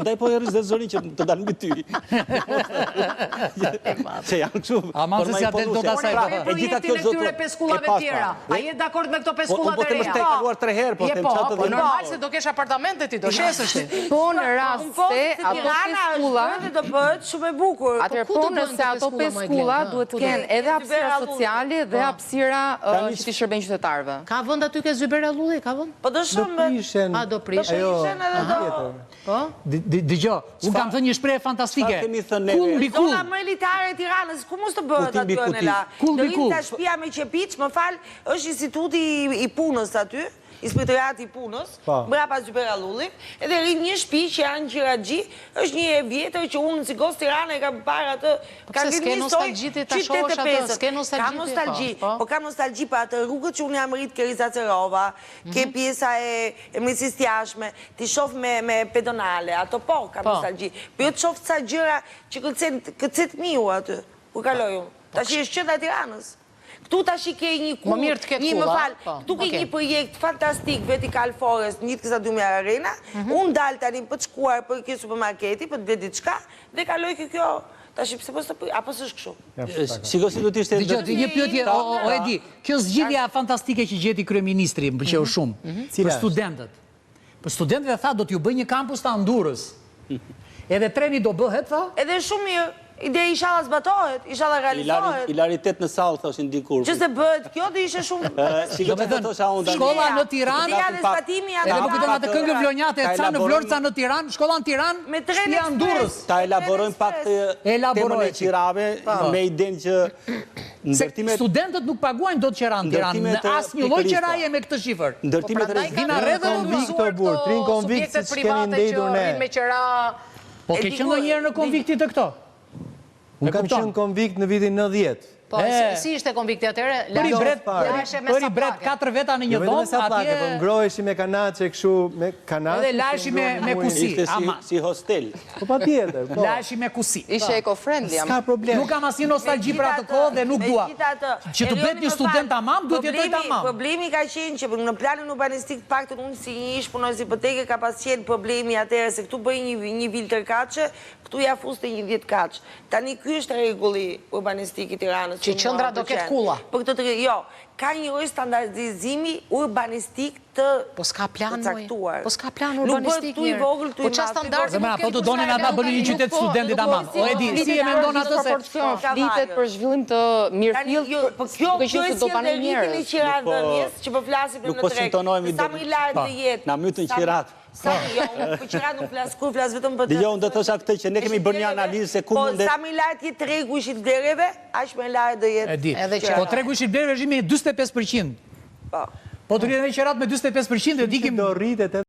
ndaj po erësh dhe zërin që të dalë mbi ty. Që janë kështu. Aman se si atë do ta saj. Projektin e këtyre peskullave tjera. A je dakord me këto peskullat e reja? Po të kaluar 3 herë, po them çfarë të Po normal se do kesh apartamente ti, do shesësh ti. Po në rast se ato peskulla do bëhet shumë e bukur. Atëherë po nëse ato peskulla duhet të kenë edhe hapësira sociale dhe hapësira që ti shërben qytetarëve. Ka vend aty ke Zyber Allulli, ka vend? Po do shumë A do prishin? Po? Dëgjoj, unë kam thënë një shprehje fantastike. Kull mbi kull. Zona më elitare e Tiranës, ku mos të bëhet aty Anela? Kull mbi kull. Do rinë shtëpia me qepiç, më fal, është instituti i punës aty. Inspektorati i punës, mbrapa Zyber Allullit, edhe rrinë një shtëpi që janë Gjiraxhi, është një e vjetër që unë si gos Tirana e kam parë atë, ka s'ke nostalgji ti ta shohësh atë, s'ke nostalgji. Po kam nostalgji për atë rrugët që unë jam rrit ke Riza Cerova, ke pjesa e Mërësisë të Jashtme, ti shoh me pedonale, ato po kam nostalgji. Po jo të shoh ca gjëra që kërcet miu aty, ku kaloj unë. Tash është qendra e Tiranës. Këtu tash i ke një kull, këtu ke një projekt fantastik, Vertical Forest, një kësa 2000 arena, unë dalë tani për të shkuar për kjo supermarketi, për të vetë diçka, dhe kaloj kjo, tash i pëse për apo së shkëshu. Shiko si do t'ishte... Dëgjoj, një pyetje, o Edi, kjo zgjidhja fantastike që gjeti kryeministri, më pëlqeu shumë, për studentët. Për studentëve tha, do t'ju bëj një kampus të Andurës. Edhe treni do bëhet, tha? Edhe shumë mirë. Ide inshallah zbatohet, inshallah realizohet. Hilaritet në sallë, thoshin dikur. Që se bëhet kjo dhe ishe shumë... Shkolla në Tiranë, edhe më kujton atë këngë vlonjate e ca në Vlorë, ca në Tiranë, shkolla në Tiranë, shtëpia Andurrës. Ta elaborojmë pak temën e qirave me idenë që ndërtimet... Studentët nuk paguajnë do të qera në Tiranë, në asë një lloj qeraje me këtë shifër. Ndërtimet Po ke qenë ndonjëherë në konvikti të këto? Unë kam qenë konvikt në vitin 90. Po, si ishte konvikti atëre? Përi bret 4 veta në një dhomë, atje... Ngroheshi me kanace, këshu me kanace... Edhe laheshi me kusi. Ishte si hostel. Po pa tjetër. Laheshi me kusi. Ishe eco-friendly. Ska problem. Nuk kam asnjë nostalgji për atë kohë dhe nuk dua. Që të bëhet një student tamam, duhet jetoj tamam. Problemi ka qenë që në planin urbanistik të paktën unë si një ish punojës hipoteke ka pas qenë problemi atëherë se këtu bëj një vilë tërkaçe, këtu ja fuste një 10 kaç. Tani ky është rregulli urbanistik i Tiranës. Që qendra do ketë kulla. Për këtë jo, ka një lloj standardizimi urbanistik të caktuar. Po s'ka plan urbanistik mirë. Po çfarë standardi? Po do donin ata bënë një qytet studentit tamam. O Edi, si e mendon atë se flitet për zhvillim të mirëfillt? Po kjo është do tani mirë. Që po flasim në treg. Sa më i lartë të jetë. Na mytën qirat. Sa jo, për qirat nuk flas kur, flas vetëm për të. Dëgjoj, unë do të thosha këtë që ne kemi bërë një analizë se ku mundet. Po sa më i lartë jetë tregu i shitblerjeve, aq më i lartë do jetë. Po tregu i shitblerjeve është me 45%. Po. Po të rritet me qirat me 45% dhe dikim do rritet